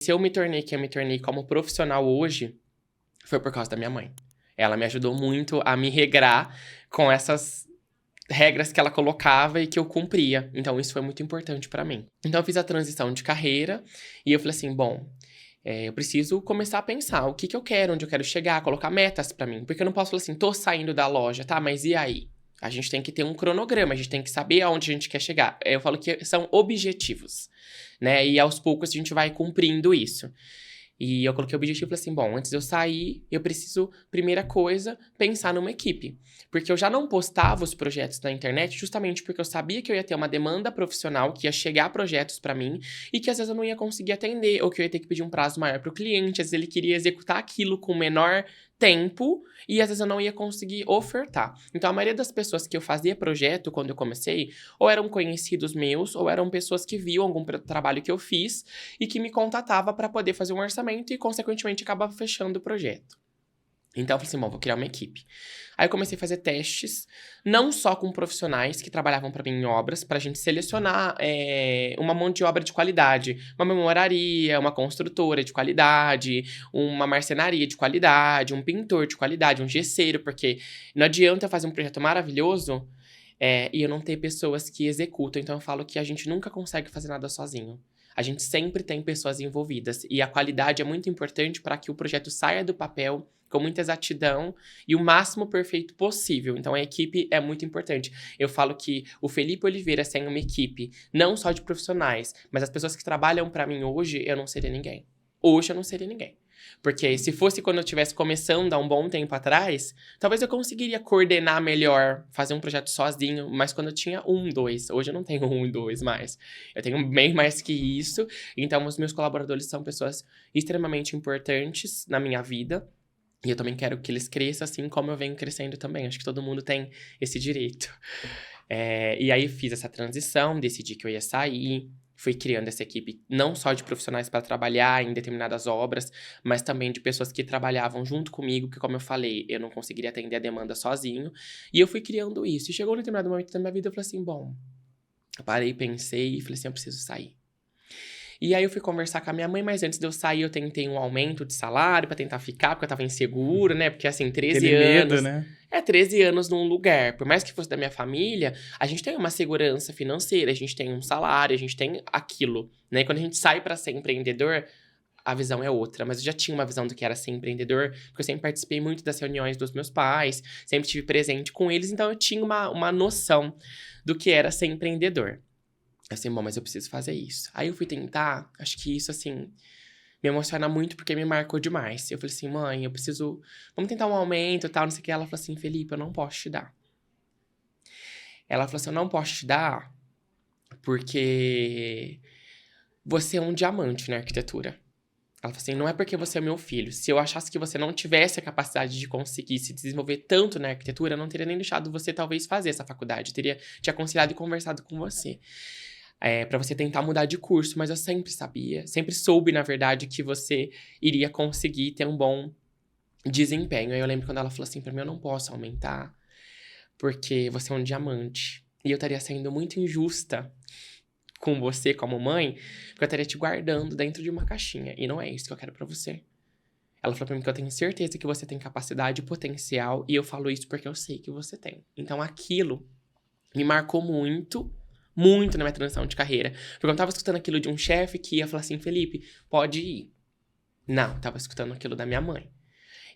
Se eu me tornei quem eu me tornei como profissional hoje, foi por causa da minha mãe. Ela me ajudou muito a me regrar com essas regras que ela colocava e que eu cumpria. Então, isso foi muito importante pra mim. Então, eu fiz a transição de carreira e eu falei assim, bom, eu preciso começar a pensar o que que eu quero, onde eu quero chegar, colocar metas pra mim. Porque eu não posso falar assim, tô saindo da loja, tá, mas e aí? A gente tem que ter um cronograma, a gente tem que saber aonde a gente quer chegar. Eu falo que são objetivos, né? E aos poucos a gente vai cumprindo isso. E eu coloquei o objetivo e falei assim, bom, antes de eu sair, eu preciso, primeira coisa, pensar numa equipe. Porque eu já não postava os projetos na internet justamente porque eu sabia que eu ia ter uma demanda profissional, que ia chegar projetos pra mim, e que às vezes eu não ia conseguir atender, ou que eu ia ter que pedir um prazo maior pro cliente, às vezes ele queria executar aquilo com menor tempo, e às vezes eu não ia conseguir ofertar. Então, a maioria das pessoas que eu fazia projeto quando eu comecei, ou eram conhecidos meus, ou eram pessoas que viam algum trabalho que eu fiz, e que me contatava para poder fazer um orçamento e, consequentemente, acabava fechando o projeto. Então, eu falei assim, bom, vou criar uma equipe. Aí eu comecei a fazer testes, não só com profissionais que trabalhavam para mim em obras, pra gente selecionar uma mão de obra de qualidade. Uma memoraria, uma construtora de qualidade, uma marcenaria de qualidade, um pintor de qualidade, um gesseiro, porque não adianta eu fazer um projeto maravilhoso e eu não ter pessoas que executam. Então, eu falo que a gente nunca consegue fazer nada sozinho. A gente sempre tem pessoas envolvidas. E a qualidade é muito importante para que o projeto saia do papel com muita exatidão e o máximo perfeito possível. Então, a equipe é muito importante. Eu falo que o Felipe Oliveira sem uma equipe, não só de profissionais, mas as pessoas que trabalham para mim hoje, eu não seria ninguém. Hoje eu não seria ninguém. Porque se fosse quando eu estivesse começando há um bom tempo atrás, talvez eu conseguiria coordenar melhor, fazer um projeto sozinho, mas quando eu tinha 1, 2. Hoje eu não tenho 1 e 2 mais. Eu tenho bem mais que isso. Então, os meus colaboradores são pessoas extremamente importantes na minha vida. E eu também quero que eles cresçam assim como eu venho crescendo também. Acho que todo mundo tem esse direito. E aí fiz essa transição, decidi que eu ia sair. Fui criando essa equipe não só de profissionais para trabalhar em determinadas obras, mas também de pessoas que trabalhavam junto comigo, que, como eu falei, eu não conseguiria atender a demanda sozinho. E eu fui criando isso. E chegou um determinado momento da minha vida, eu falei assim, bom... Parei, pensei e falei assim, eu preciso sair. E aí eu fui conversar com a minha mãe, mas antes de eu sair, eu tentei um aumento de salário pra tentar ficar, porque eu tava inseguro, né? Porque assim, 13 Aquele medo, anos... né? 13 anos num lugar. Por mais que fosse da minha família, a gente tem uma segurança financeira, a gente tem um salário, a gente tem aquilo, né? Quando a gente sai pra ser empreendedor, a visão é outra. Mas eu já tinha uma visão do que era ser empreendedor, porque eu sempre participei muito das reuniões dos meus pais, sempre estive presente com eles, então eu tinha uma noção do que era ser empreendedor. Assim, bom, mas eu preciso fazer isso. Aí eu fui tentar, acho que isso, assim, me emociona muito porque me marcou demais. Eu falei assim, mãe, eu preciso... Vamos tentar um aumento e tal, não sei o que. Ela falou assim, Felipe, eu não posso te dar. Ela falou assim, eu não posso te dar porque você é um diamante na arquitetura. Ela falou assim, não é porque você é meu filho. Se eu achasse que você não tivesse a capacidade de conseguir se desenvolver tanto na arquitetura, eu não teria nem deixado você, talvez, fazer essa faculdade. Eu teria te aconselhado e conversado com você. Pra você tentar mudar de curso, mas eu sempre sabia, sempre soube, na verdade, que você iria conseguir ter um bom desempenho. Aí eu lembro quando ela falou assim pra mim, eu não posso aumentar, porque você é um diamante. E eu estaria sendo muito injusta com você como mãe, porque eu estaria te guardando dentro de uma caixinha. E não é isso que eu quero pra você. Ela falou pra mim que eu tenho certeza que você tem capacidade e potencial, e eu falo isso porque eu sei que você tem. Então aquilo me marcou muito, muito na minha transição de carreira. Porque eu não tava escutando aquilo de um chefe que ia falar assim, Felipe, pode ir. Não, eu tava escutando aquilo da minha mãe.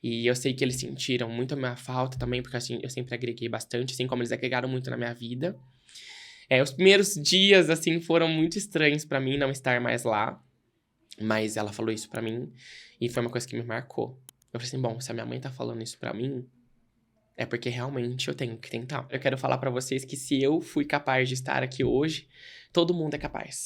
E eu sei que eles sentiram muito a minha falta também, porque assim, eu sempre agreguei bastante, assim como eles agregaram muito na minha vida. Os primeiros dias, assim, foram muito estranhos pra mim não estar mais lá. Mas ela falou isso pra mim e foi uma coisa que me marcou. Eu falei assim, bom, se a minha mãe tá falando isso pra mim, é porque realmente eu tenho que tentar. Eu quero falar pra vocês que se eu fui capaz de estar aqui hoje, todo mundo é capaz.